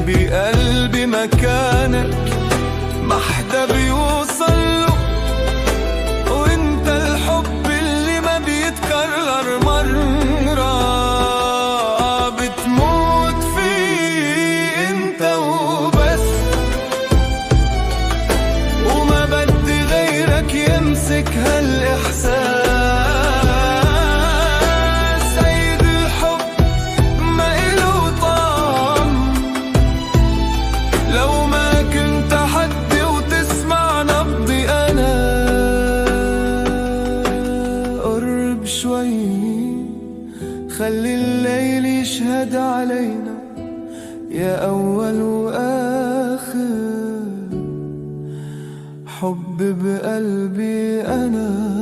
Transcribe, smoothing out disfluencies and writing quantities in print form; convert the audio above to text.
بقلبي مكانك ما حدا بيوصل له، وانت الحب اللي ما بيتكرر مرة، بتموت فيه انت وبس، وما بدي غيرك يمسك هالإحساس. سيد الحب ما إله طعم لو ما كنت حدي وتسمع نبضي أنا. قرب شوي خلي الليل يشهد علينا، يا أول وآخر حب بقلبي أنا.